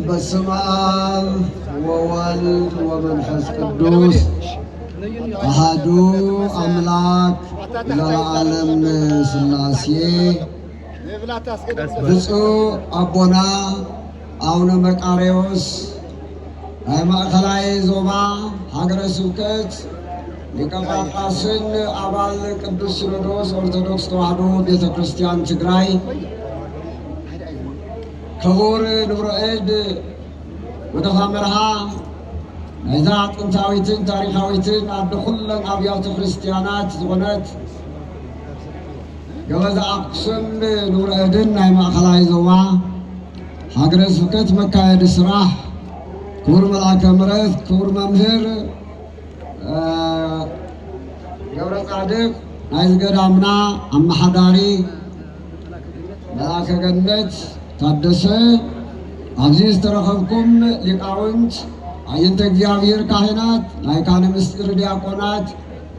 በስመ አብ ወወልድ ወመንፈስ ቅዱስ አሐዱ አምላክ ለዓለም ሥላሴ። ብፁዕ አቦና አቡነ መቃርዮስ ማእከላይ ዞባ ሀገረ ስብከት ሊቀ ጳጳስን አባል ቅዱስ ሲኖዶስ ኦርቶዶክስ ተዋሕዶ ቤተ ክርስቲያን ትግራይ፣ ክቡር ንብረ እድ ወደኻ መርሃ ናይዛ ጥንታዊትን ታሪካዊትን ኣደ ኩለን ኣብያተ ክርስቲያናት ዝኾነት ገበዛ ኣክሱም ንብረ እድን ናይ ማእከላይ ዞባ ሀገረ ስብከት መካየዲ ስራሕ ክቡር መልአከ ምሕረት ክቡር መምህር ገብረ ጻድቅ ናይ ገዳምና ኣመሓዳሪ መልአከ ገነት ታደሰ፣ ኣብዚ ዝተረኸብኩም ሊቃውንት ኣየንተ እግዚአብሔር ካህናት ናይ ካህነ ምስጢር ዲያቆናት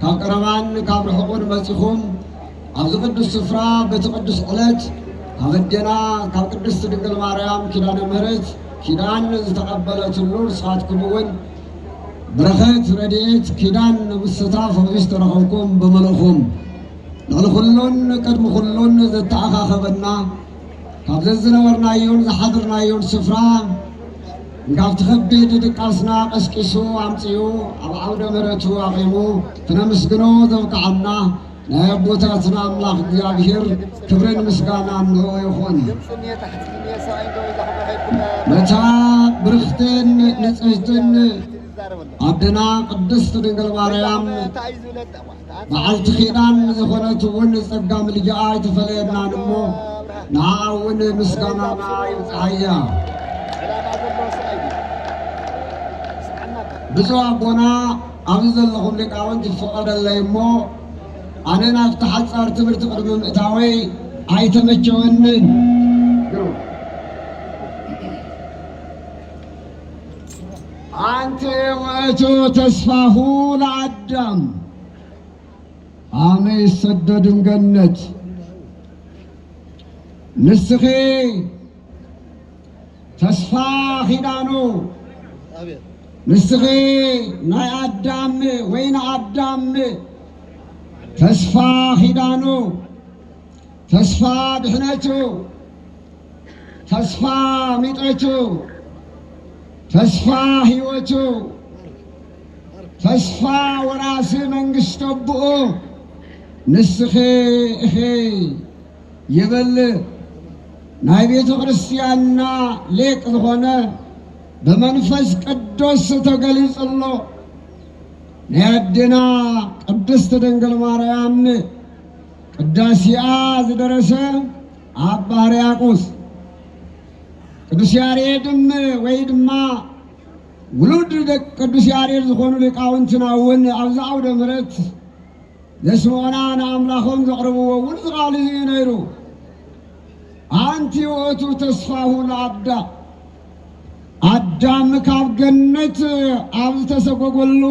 ካብ ቀረባን ካብ ርሑቕን መፂኹም ኣብዚ ቅዱስ ስፍራ በቲ ቅዱስ ዕለት ካብ ኣዴና ካብ ቅድስቲ ድንግል ማርያም ኪዳነ ምሕረት ኪዳን ዝተቐበለትሉ ንስኻትኩም እውን በረኸት ረድኤት ኪዳን ምስታፍ ኣብዚ ዝተረኸብኩም በመልእኹም ልዕሊ ኩሉን ቅድሚ ኩሉን ዘተኣኻኸበና ካብ ዝነበርናዮን ዝሓድርናዮን ስፍራ ካብቲ ከቢድ ድቃስና ቀስቂሱ ኣምፅኡ ኣብ ዓውደ ምሕረቱ ኣቂሙ ክነምስግኖ ዘብቅዓና ናይ ኣቦታትና ኣምላኽ እግዚኣብሔር ክብርን ምስጋናን ንዕኡ ይኹን። ነታ ብርኽትን ንጽሕትን ኣዴና ቅድስቲ ድንግል ማርያም በዓልቲ ኺዳን ዝኾነት እውን ጸጋ ምልጃኣ ይተፈለየናን እሞ ንዓ እውን ምስጋናና ይብፅሓያ። ብፁዕ ኣቦና ኣብዚ ዘለኹም ሊቃውንት ይፈቐደለይ እሞ ኣነ ናብቲ ሓፃር ትምህርቲ ቅድሚ ምእታወይ ኣይተመቸወንን። አንተ ውእቱ ተስፋሁ ለአዳም አመ ይሰደድም ገነት ንስኺ ተስፋ ኺዳኑ ንስኺ ናይ አዳም ወይን አዳም ተስፋ ኺዳኑ ተስፋ ድሕነቱ ተስፋ ሚጠቱ ተስፋ ሕይወቱ ተስፋ ወራሲ መንግሥተ አቡኡ ንስኺ እኺ ይብል ናይ ቤተ ክርስቲያንና ሊቅ ዝኾነ በመንፈስ ቅዱስ ተገሊጽሎ ናይ አዴና ቅድስት ድንግል ማርያም ቅዳሴኣ ዝደረሰ አባ ሕርያቆስ ቅዱስ ያሬድም ወይ ድማ ውሉድ ቅዱስ ያሬድ ዝኾኑ ሊቃውንትና እውን ኣብዚ ዓውደ ምሕረት ዘስምዖና ንኣምላኾም ዘቕርብዎ እውን ዝቓል እዩ ነይሩ። አንቲ ውእቱ ተስፋሁ ለአዳም አዳም ካብ ገነት ኣብ ዝተሰጎጎሉ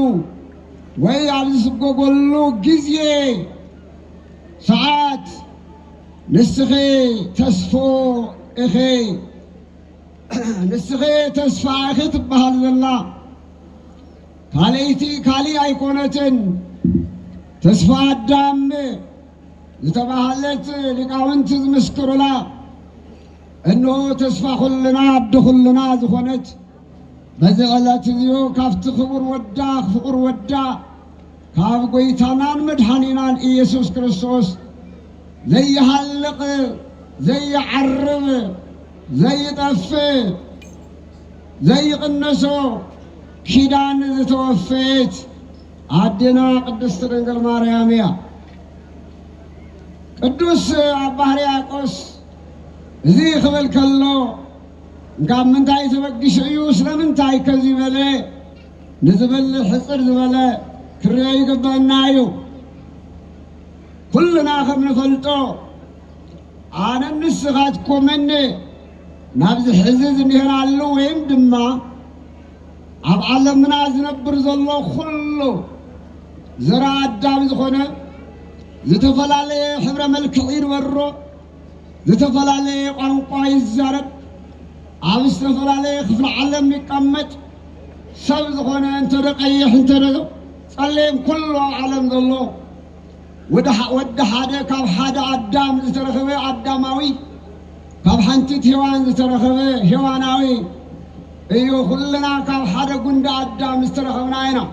ወይ ኣብ ዝስጎጎሉ ጊዜ ሰዓት ንስኺ ተስፎ እኺ ንስኺ ተስፋ እኺ ትበሃል ዘላ ካልእቲ ካሊእ ኣይኮነትን። ተስፋ አዳም زتباهلت لقاونت زمسكرولا إنه تسفى كلنا عبد كلنا زخونت بزغلت زيو كافت خبر ودا فقر ودا كاف قويتانان مدحانينان إيسوس كريستوس زي حلق زي عرب زي طفي زي قنسو كيدان زتوفيت عدنا قدست دنقل مارياميا قدوس أبا هرياقوس زي خبل كلو قام من تاي تبقش عيوس لمن تاي كذي بلي نزبل حصر زبلي كرياي قبانايو كلنا خبنا فلتو أنا النسخات كومني نابز حزيز نهر علو ويم دما عب علمنا زنبر زلو خلو زرع الدام زخونه زتفل عليه حبر ملك عير ورو زتفل عليه قنقا يزارب عبس تفل عليه خفل علم يقمت سب زخونه انت رقيح انت رقو صليم كله علم زلو ود حدا كاب حدا عدام زترخبه عداماوي كاب حنتت هوان زترخبه هواناوي ايو كلنا كاب حدا قند عدام زترخبنا هنا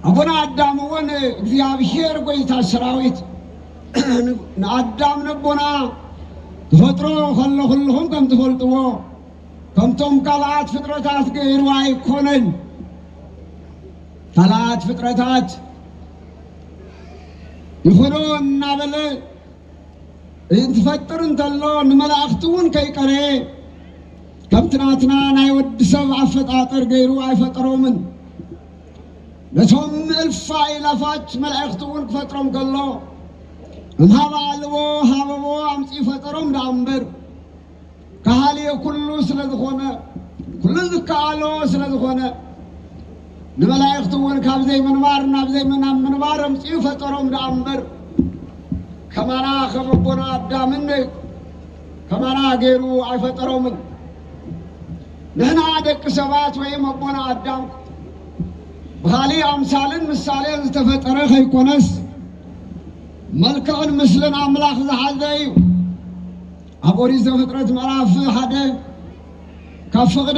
أبونا عدام وين ذياب خير قويتا سراويت عدام نبونا تفطروا خلهم كم تفلطوا كم توم كالات فطرتات غيروا يكونن كالات فطرتات يخلون نابل إن تفطرن تلو نملاختون كي كري كم تناتنا نايود سبع فطاطر غيروا يفطروا من لتهم الفايلافات ملائكتون كفترهم كله هذا علوه هذا أمسي فترهم دامبر كهالي كله سلذخونه كل ذكالو سلذخونه الملائكتون كاب زي منبار ناب زي منبار أمسي فترهم دامبر كما ناخذ ربنا أبدامني كما ناقيروا أي فترهم نحن عادك سبات ويم ربنا أبدام بخالي أمثالن مثالين تفتره خيكونس ملكان مثلن أملاخ زحزي أبوري زفترة مراف حدا كفقد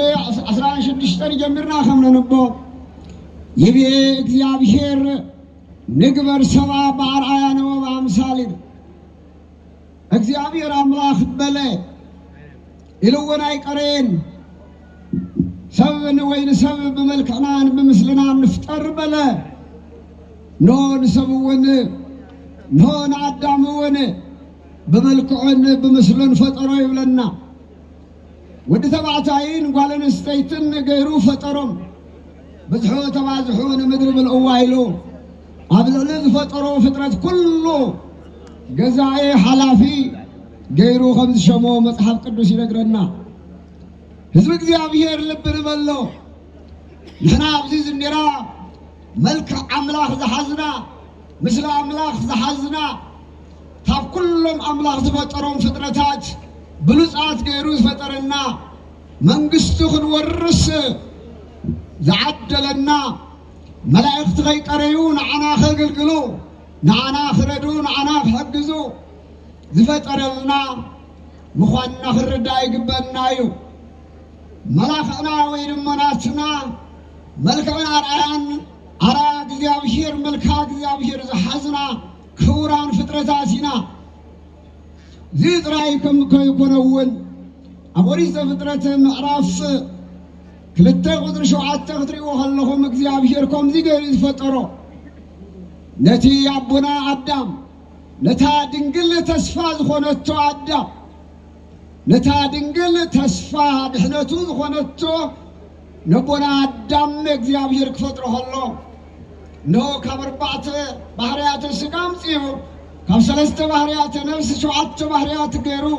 أسران شدشتر جمرنا خمنا نبو يبي اكتياب خير نقبر سوا بعرآيان وبأمثالين اكتياب خير أملاخ بلي إلونا يقرين سبب وين سبب بملكنا بمثلنا نفتر بلا نون سبون نون عدامون بملكعن بمثلن فطروا يبلنا ود تبعتاين قال نستيتن غيرو فطرهم بزحو تبازحون مدرب الأوايلو قبل لذ فطروا فطرة كله جزائي حلافي غيرو خمس شمو مصحف قدوس ينقرنا حزب እግዚአብሔር ልብን በሎ ንሕና ኣብዚ ዝንራ መልክዕ ኣምላኽ ዝሓዝና ምስሊ ኣምላኽ ዝሓዝና ካብ ኩሎም ኣምላኽ ዝፈጠሮም ፍጥረታት ብሉፃት ገይሩ ዝፈጠረና መንግስቱ ክንወርስ ዝዓደለና መላእክቲ ከይቀረዩ ንዓና ከገልግሉ ንዓና ክረዱ ንዓና ክሕግዙ ዝፈጠረልና ምዃንና ክንርዳእ ይግበአና እዩ ملاخنا وين مناتنا ملكنا رأيان أرى እግዚአብሔር ملكا እግዚአብሔር زحزنا كوران فطرتاتنا زيد رأيكم كيكونون أبوريس فطرة معرف كلتا قدر شوعات تغدريو هلهم እግዚአብሔርكم زي غير يفطروا نتي أبونا عدام نتا دنقل تسفى زخونتو عدام نتا دنقل تسفى دحنتو زخونتو نبونا عدام እግዚአብሔር كفطره الله نو كبربعت بحريات السقام سيو كم سلسة بحريات نفس شوعات بحريات غيرو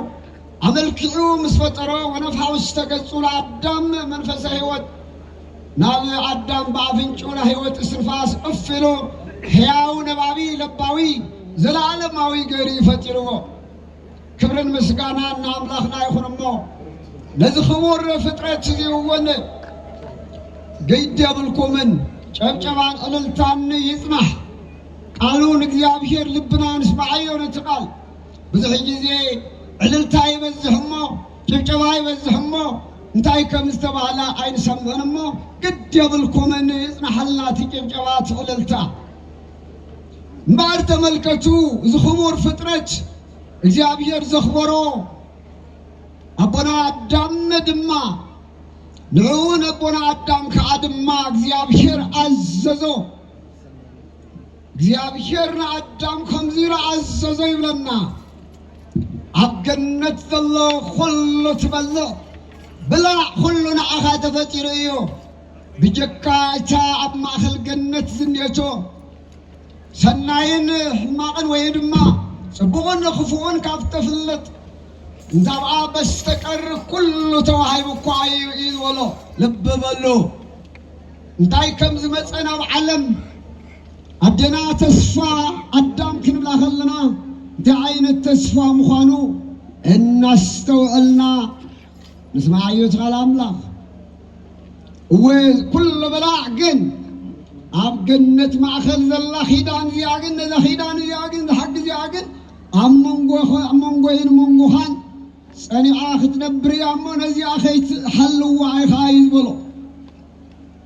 عملكعو مسفطرو ونفحا وستقصوا لعدام منفس هيوت نال عدام بعفنچو لهيوت اسرفاس افلو حياو نبابي لباوي زلالماوي غيري فطرو كبرن مسغانا ناملاخنا يخونمو لذي خمور فطرت زيوون قيد يابلكومن ጨብጨባን እልልታን ይጽናህ قالون እግዚአብሔር ልብና ንስማዓዮ ነትቃል ብዙሕ ጊዜ ዕልልታ ይበዝሕሞ ጭብጨባ ይበዝሕሞ እንታይ ከም ዝተባህለ ኣይንሰምዕንሞ ግድ የብልኩምን ይጽናሐልና ጭብጨባ ዕልልታ እምበር ተመልከቱ ዝኽቡር ፍጥረት እግዚአብሔር ዘኽበሮ አቦና አዳም ድማ ንዑን አቦና አዳም ከአድማ እግዚአብሔር አዘዞ እግዚአብሔር አዳም ከምዚራ አዘዞ ይብለና አብገነት ዘሎ ሁሉ ትበልዕ ብላ ሁሉ ንዓኻ ተፈጢሩ እዩ ብጀካታ ኣብ ማእኸል ገነት ዝንየቶ ሰናይን ሕማቕን ወይ ድማ ጽቡቕን ክፉእን ካብ ተፍልጥ እንታብኣ በስተቀር ኩሉ ተዋሂቡ እኳ እዩ ዝበሎ ልብ በሉ እንታይ ከም ዝመፀ ናብ ዓለም ኣዴና ተስፋ ኣዳም ክንብላ ከለና እንታይ ዓይነት ተስፋ ምዃኑ እናስተውዕልና ንስማዓዮ ትኻል ኣምላኽ ወይ ኩሉ በላዕ ግን ኣብ ገነት ማእኸል ዘላ ኺዳን እዚኣ ግን ነዛ ኺዳን እዚኣ ግን ዝሓጊ እዚኣ ግን ኣብ መንጎይን መንጎኻን ጸኒዓ ክትነብር እያ እሞ ነዚኣ ከይትሓልዋ ኢኻ እዩ ዝበሎ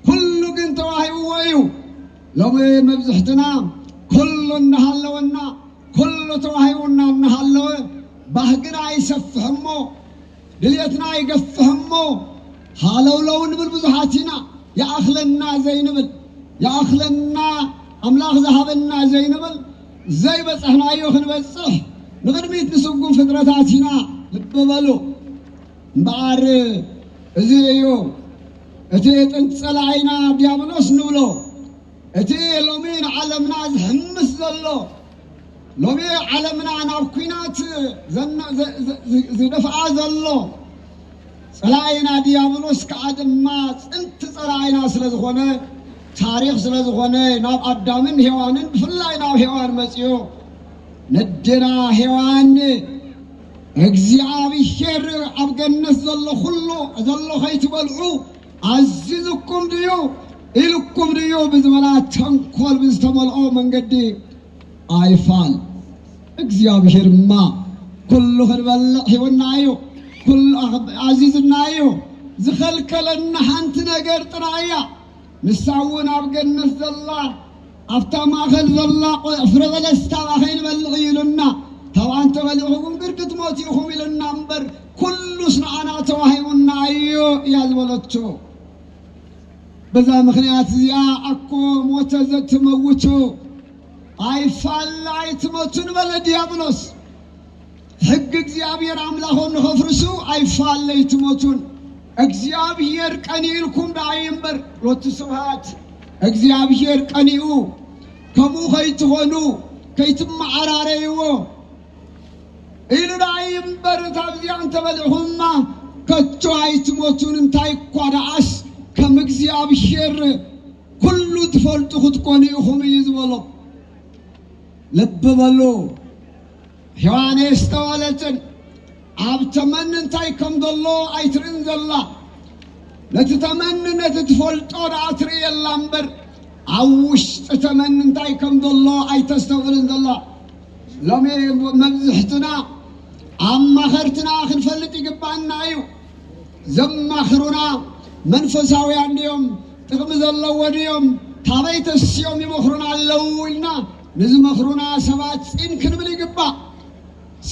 ኩሉ ግን ተዋሂብዎ እዩ ሎሚ መብዝሕትና ኩሉ እናሃለወና ኩሉ ተዋሂቡና እናሃለወ ባህግና ይሰፍሕሞ ድልየትና ይገፍሕሞ ሃለውለው ንብል ብዙሓት ኢና ይኣኽለና ዘይንብል ይኣኽለና ኣምላኽ ዝሃበና ዘይንብል ዘይበፅሕናዮ ክንበፅሕ ንቕድሚት ንስጉም ፍጥረታት ኢና ልብ በሉ እምበኣር እዚ እዩ እቲ ጥንቲ ጸላኢና ዲያብሎስ ንብሎ እቲ ሎሚ ንዓለምና ዝሕምስ ዘሎ ሎሚ ዓለምና ናብ ኩናት ዝደፍኣ ዘሎ ጸላኢና ዲያብሎስ ከዓ ድማ ጥንቲ ጸላኢና ስለ ዝኾነ ታሪኽ ስለ ዝኾነ ናብ ኣዳምን ሔዋንን ብፍላይ ናብ ሔዋን መጺኡ ነዴና ሔዋን እግዚአብሔር ኣብ ገነት ዘሎ ኩሉ ዘሎ ከይትበልዑ ኣዚዝኩም ድዩ ኢልኩም ድዩ ብዝበላ ተንኮል ብዝተመልኦ መንገዲ ኣይፋል እግዚአብሔርማ ኩሉ ክንበልዕ ሂቡና እዩ ኩሉ ኣዚዝና እዩ ዝኸልከለና ሓንቲ ነገር ጥራይ እያ ንሳ እውን ኣብ ገነት ዘላ ኣብታ ማእኸል ዘላ ፍረ በለስ ታብኣ ከይንበልዕ ኢሉና ታብኣ እንተበሊዕኹም ግርግት ሞቲኢኹም ኢሉና እምበር ኩሉስ ንዓና ተዋሂቡና እዩ እያ ዝበለቶ በዛ ምኽንያት እዚኣ ኣኮ ሞተ ዘትመውቱ ኣይፋላ ኣይትመቱ ንበለ ዲያብሎስ ሕጊ እግዚአብሔር ኣምላኾም ንኸፍርሱ ኣይፋለ ይትመቱን እግዚአብሔር ቀኒኢልኩም ዳይ እምበር ሎቱ ስብሃት እግዚአብሔር ቀኒኡ ከምኡ ከይትኾኑ ከይትመዓራረይዎ ኢሉ ዳይ እምበር ታብዚኣ እንተበሊዕኹምማ ከቶ ኣይትሞቱን እንታይ እኳ ደኣስ ከም እግዚአብሔር ኩሉ ትፈልጡ ክትኮኑ ኢኹም እዩ ዝበሎ ልብ በሉ ሔዋን ዝተወለትን ኣብ ተመን እንታይ ከም ዘሎ ኣይትርእን ዘላ ነቲ ተመን ነቲ ትፈልጦ ደኣ ትርእየላ እምበር ኣብ ውሽጢ ተመን እንታይ ከም ዘሎ ኣይተስተውዕልን ዘላ ሎሚ መብዝሕትና ኣማኸርትና ክንፈልጥ ይግባአና እዩ ዘማኽሩና መንፈሳውያን ድዮም ጥቕሚ ዘለዎ ድዮም ታበይ ተስዮም ይመኽሩና ኣለዉ ኢልና ንዝመኽሩና ሰባት ፂን ክንብል ይግባእ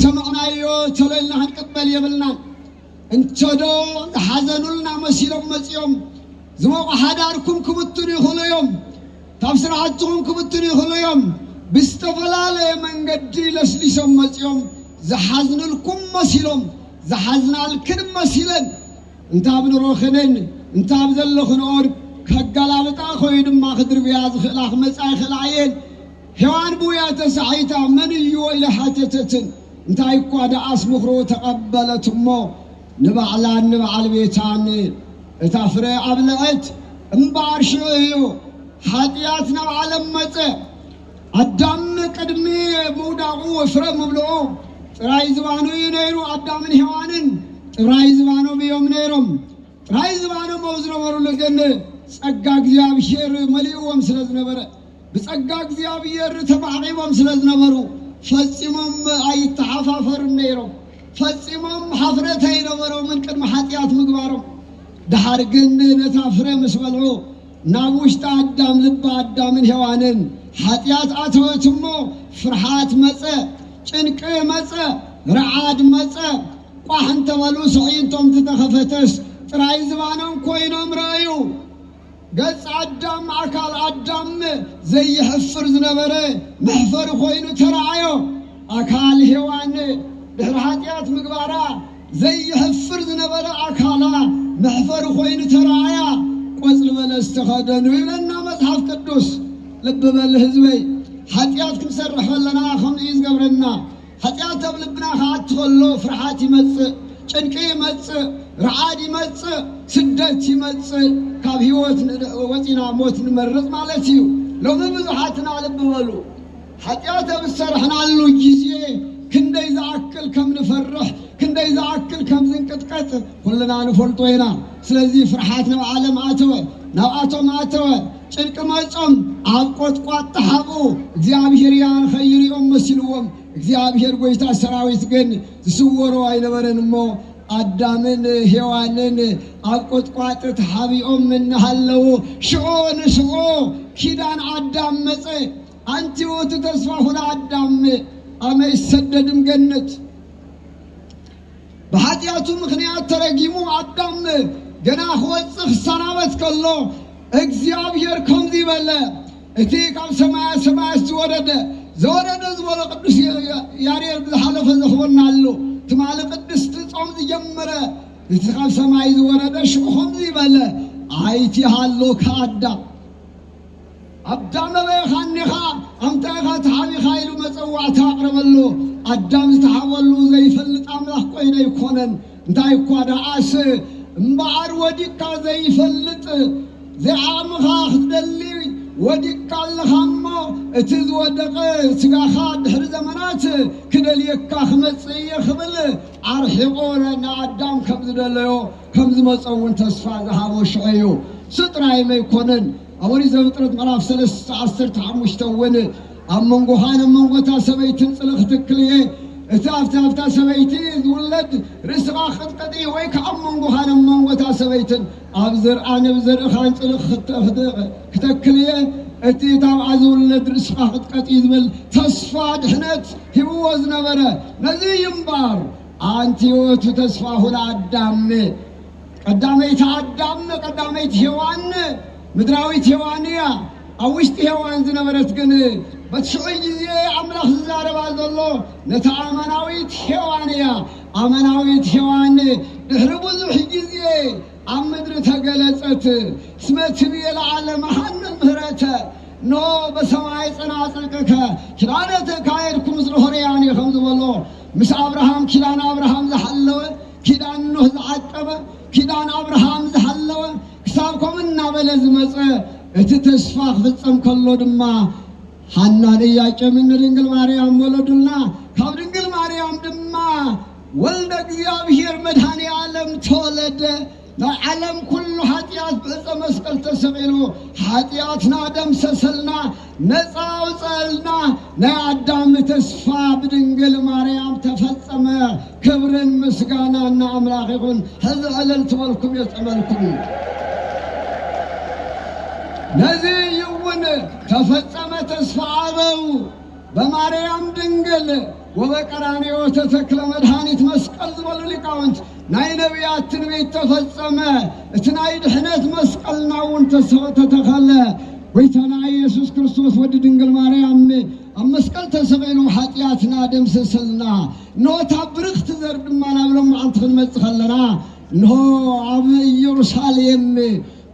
ሰምዕናዮ ተሎ ኢልና ክንቅበል የብልናን እንተዶ ዝሓዘኑልና መሲሎም መፂኦም ዝመቑ ሓዳርኩም ክብትኑ ይኽእሉ እዮም ካብ ስራሕትኩም ክብትኑ ይኽእሉ እዮም ብዝተፈላለየ መንገዲ ለስሊሶም መፂኦም ዝሓዝኑልኩም መሲሎም ዝሓዝናልክን መሲለን እንታብ ንሮኽንን እንታብ ዘሎ ክንኦር ከጋላብጣ ኾዩ ድማ ክድርብያ ዝኽእላ ክመፃ ይኽእላ እየን ሔዋን ብውያ ተሳሒታ መን እዩ ኢለ ሓተተትን እንታይ እኳ ደኣስ ምኽሮ ተቐበለት እሞ ንባዕላን ንበዓል ቤታን እታ ፍረ ኣብልዐት እምበኣር ሽዑ እዩ ሓጢኣት ናብ ዓለም መፀ ኣዳም ቅድሚ ምውዳቑ ፍረ ምብልዑ ጥራይ ዝባኑ እዩ ነይሩ ኣዳምን ሔዋንን ጥራይ ዝባኖም እዮም ነይሮም ጥራይ ዝባኖም ኣብ ዝነበሩሉ ግን ጸጋ እግዚአብሔር መሊእዎም ስለ ዝነበረ بصقا እግዚአብሔር ተባዕቦም ስለዝነበሩ ፈጽሞም አይተሐፋፈሩ ነይሮም ፈጽሞም ሐፍረተ ይነበሩ ምን ቅድመ ኃጢአት ምግባሮም ዳር ግን ነታፍረ መስበልዑ ናውሽታ አዳም ልባ አዳምን ሔዋንን ኃጢአት አተወትሞ ፍርሃት መጸ ጭንቅ መጸ ረዓድ መጸ ቋህን ተበሉ ሰዒንቶም ተተኸፈተስ ጥራይ ዝባኖም ኮይኖም ረአዩ ገጽ አዳም አካል አዳም ዘይሕፍር ዝነበረ መሕፈር ኮይኑ ተረአዮ አካል ሔዋን ድሕሪ ኃጢአት ምግባራ ዘይሕፍር ዝነበረ አካላ መሕፈር ኮይኑ ተረአያ ቆጽል በለስ ተኸደኑ ይብለና መጽሐፍ ቅዱስ ልብ በል ህዝበይ ኃጢአት ክንሰርሕ ከለና ከምዚ ዝገብረና ኃጢአት ኣብ ልብና ከኣትኸሎ ፍርሓት ይመጽእ ጭንቂ ይመጽእ ረዓድ ይመጽእ ስደት ይመጽእ ካብ ህይወት ወፂና ሞት ንመርጽ ማለት እዩ ሎሚ ብዙሓትና ልብ በሉ ኃጢአት ኣብ ዝሰርሕናሉ ጊዜ ክንደይ ዝኣክል ከም ንፈርሕ ክንደይ ዝኣክል ከም ዝንቅጥቀጥ ኩልና ንፈልጦ ኢና ስለዚ ፍርሓት ናብ ዓለም ኣተወ ናብኣቶም ኣተወ ጭንቂ መጾም ኣብ ቆጥቋጥ ተሓቡ እግዚአብሔር ያ ንኸይሪኦም መሲልዎም እግዚአብሔር ጎይታ ሰራዊት ግን ዝስወሮ ኣይነበረን እሞ አዳምን ሔዋንን ኣብ ቆጥቋጥ ተሓቢኦም እናሃለው ሽዑ ንስዑ ኪዳን አዳም መጸ አንቲ ወቱ ተስፋ ሁላ አዳም አመ ይሰደድም ገነት በኃጢአቱ ምክንያት ተረጊሙ አዳም ገና ክወጽእ ክሰናበት ከሎ እግዚአብሔር ከምዚ በለ እቲ ካብ ሰማያ ሰማያት ዝወረደ ዝበለ ቅዱስ ያሬድ ዝሓለፈ ዘኽበና ኣሎ ትማል ቅድስቲ ጾም ዝጀመረ እቲ ካብ ሰማይ ዝወረደ ሽዑ ከምዚ በለ ኣይቲሃሎ ከአዳም አዳም በይኻኒኻ ኣምታይኻ ተሓቢኻ ኢሉ መፀዋዕታ ኣቕረበሎ አዳም ዝተሓበሉ ዘይፈልጥ ኣምላኽ ኮይነ ይኮነን እንታይ እኳ ደኣስ እምበዓር ወዲቅካ ዘይፈልጥ ዘይዓቕምኻ ክትደሊ ወዲቅካ ኣለኻ እሞ እቲ ዝወደቐ ስጋኻ ድሕሪ ዘመናት ክደልየካ ክመጽእ እየ ክብል ዓርሒቆ ንኣዳም ከም ዝደለዮ ከም ዝመፀውን ተስፋ ዝሃቦ ሽዑ እዩ ስጥራይ መይኮነን أولي زوجة مراف 13 ون أمم جوهان أمم غتا سبيتين صلخ تكليه تافتا سبيتين ولد رزق أخذ قدي ويك أمم جوهان أمم غتا سبيتين أبزر أنا بزر خان صلخ تكليه أتي تام عزولد رزق أخذ قدي ذمل تصفى حنت هو وزنبرة نزي ينبار أنتي وتو تصفى هنا الدم قدامي تعدم قدامي هوان مدراويت هوانيا أوشت هوان زنبرت جن بتشوي جزية عمره زارب الله نتعامناويت هوانيا عمناويت هوان نهربوا ذو حجزية عمدر تجلست سمعت بي العالم حن مهرته نو بسماعي صناعتك كلانة كايركم زرهرياني خمس والله مس أبراهام كلان أبراهام زحلوه كلان نوح زعتبه كلان أبراهام زحلوه كسابكم النابلة زمزة اتتسفاق فتصم كله دما حنا لياك من رنجل ماريام ولدنا كاب رنجل ماريام دما ولدك يابهير مدهاني عالم تولد العالم كله حاتيات بإذا مسكال تسغيلو حاتياتنا دم سسلنا نصاوصلنا نعدام تسفا بدنجل ماريام تفتصم كبرن مسقانا نعملاقكم هذا علل تبالكم يتعملكم نزي يون تفتصم تسفعبو بماريام دنجل وبقراني وتتكل مدهاني مسكال زبالو لقاونت ناي نبيات تنبيت تفتصم اتناي دحنت مسكالنا وانت تتخلى ويتنا يسوس كريستوس ود دنجل ماريام مسكال تسغيلو حاتياتنا دم سسلنا نو تبرخت زرد ما نبلم عنت خلنا نو عب يروشاليم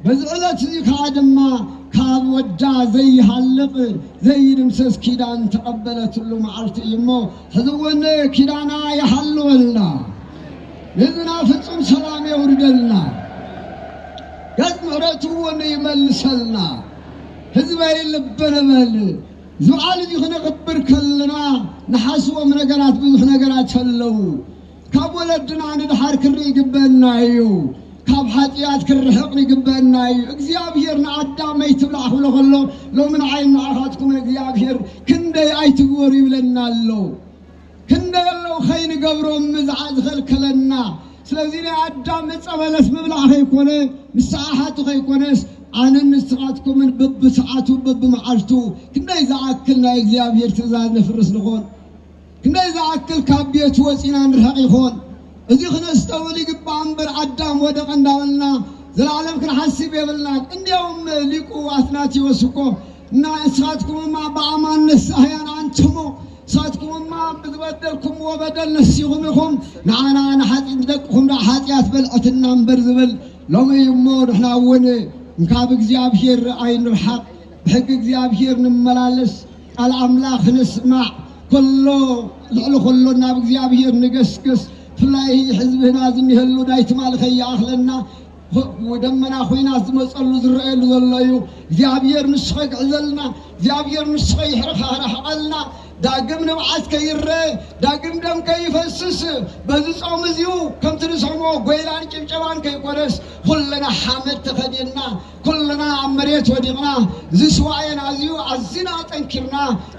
بزعلت ذي كادما كاب وجا زي حلق زي دمسس كيدان تقبلت له معرت يمو حذون كيدانا يحلولنا لذنا فتصم سلام يوردلنا قد مرتو يملسلنا حزبي لبنبل زعال يخنا قبر كلنا نحسوا من نقرات بزح نقرات هلو كاب ولدنا ندحار كري قبلنا يو ካብ ሓጢያት ክርሕቕን ይግበአናዩ እግዚኣብሔር ንኣዳም ኣይትብላዕ ክብሎ ከሎ ሎሚ ንዓይን ንዓኻትኩም እግዚኣብሔር ክንደይ ኣይትግበሩ ይብለና ኣሎ ክንደይ ኣለዉ ኸይንገብሮም ዝኸልከለና ስለዚ ናይ ኣዳም ዕፀ በለስ ምብላዕ ከይኮነ ንስዓሓቱ ከይኮነስ ኣነን ንስኻትኩምን በብሰዓቱ በብመዓልቱ ክንደይ ዝኣክል ናይ እግዚኣብሔር ትእዛዝ ነፍርስ ንኾን ክንደይ ዝኣክል ካብ ቤቱ ወፂና ንርሕቕ ይኾን እዚ ክነስተውል ይግባእ እምበር ኣዳም ወደቐ እንዳበልና ዘላለም ክንሓስብ የብልና እንዲያውም ሊቁ አትናቴዎስ እኮ እና ንስኻትኩምማ ብኣማን ንስሕያን አንትሙ ንስኻትኩምማ ብዝበደልኩም ወበደል ነሲኹም ኢኹም ንዓና ንሓጢን ደቅኹም ሓጢያት በልዐትና እምበር ዝብል ሎሚ እሞ ንሕና እውን ካብ እግዚኣብሔር ኣይንርሓቕ ብሕጊ እግዚኣብሔር ንመላለስ ቃል ኣምላኽ ንስማዕ ኩሎ ልዕሊ ኩሎ ናብ እግዚኣብሔር ንገስግስ ፍላይ ሕዝብና ዝኒህሉ ናይ ትማል ከይኣኽለና ودمنا خوينا زمصلو زرئلو زلو እግዚአብሔር ንስኸ ግዕዘልና እግዚአብሔር ንስኸ ይሕርሓርሓልና ዳግም ንብዓት ከይረ ዳግም ደም ከይፈስስ በዚ ጾም እዚሁ ከምቲ ንሰሞ ጎይላን ጭብጨባን ከይቆነስ ኩለና ሓመድ ተኸዲና ኩለና ኣብ መሬት ወዲቕና ዝስዋየና እዚሁ ኣዝና ጠንኪርና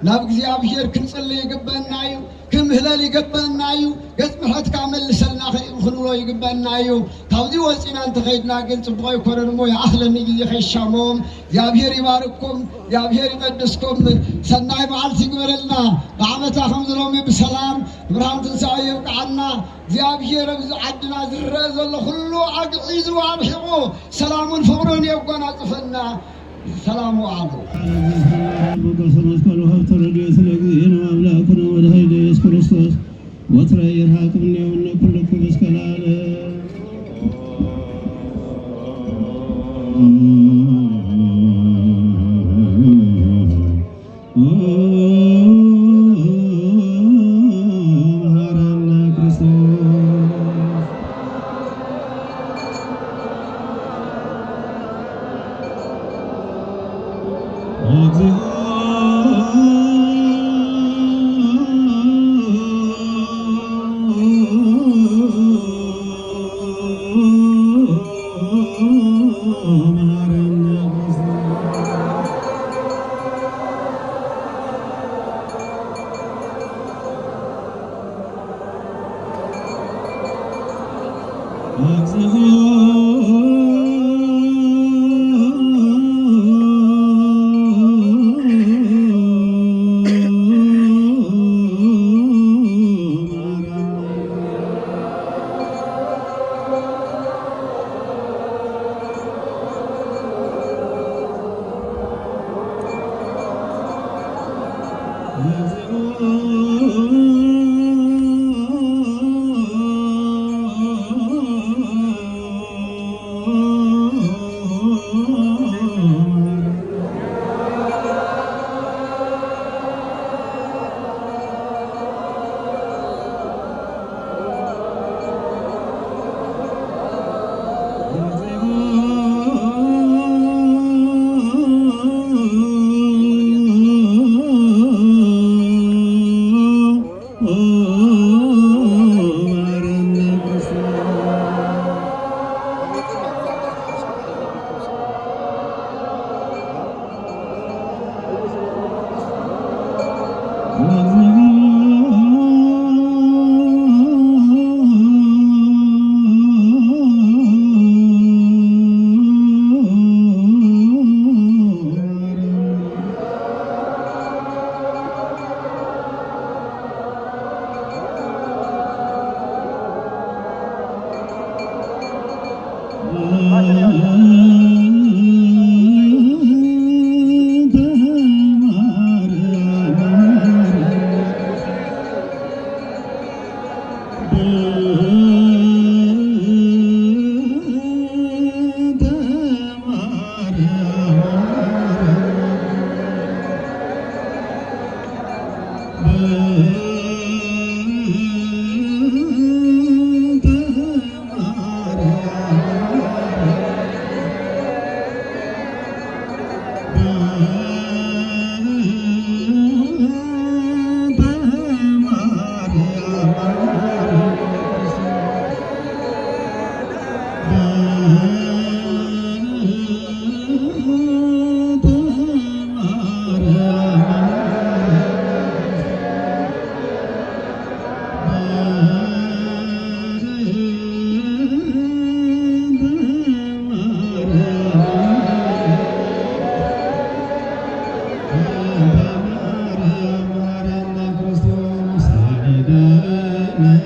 ናብ እግዚአብሔር ክንጽልይ ይግበአና እዩ ክምህለል ይግበአና እዩ ገጽ ምሕረትካ መልሰልና ክንብሎ ይግበአና እዩ ካብዚ ወፂና እንተኸይድና ግን ጽቡቕ ይኮነን እሞ ይኣኽለኒ ጊዜ ከይሻሞም እግዚአብሔር ይባርክኩም እግዚአብሔር ይቀድስኩም ሰናይ በዓል ይግበረልና بعمة خمس لومي بسلام برهان تنسعي يبقعنا እግዚአብሔር ብዙ ዓድና ዝረዘ ለሁሉ አግዒዙ አብሂቁ ሰላሙን ፍቅሩን የጓና ጽፈና ሰላሙ አሉ በሰላም ቆሎ ሀብተረዲ ስለግዜና አምላኩን ወለሃይደ ኢየሱስ ክርስቶስ ወትረ ይርሃቅም ነው ኩልኩ በስከላለ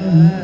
Amen.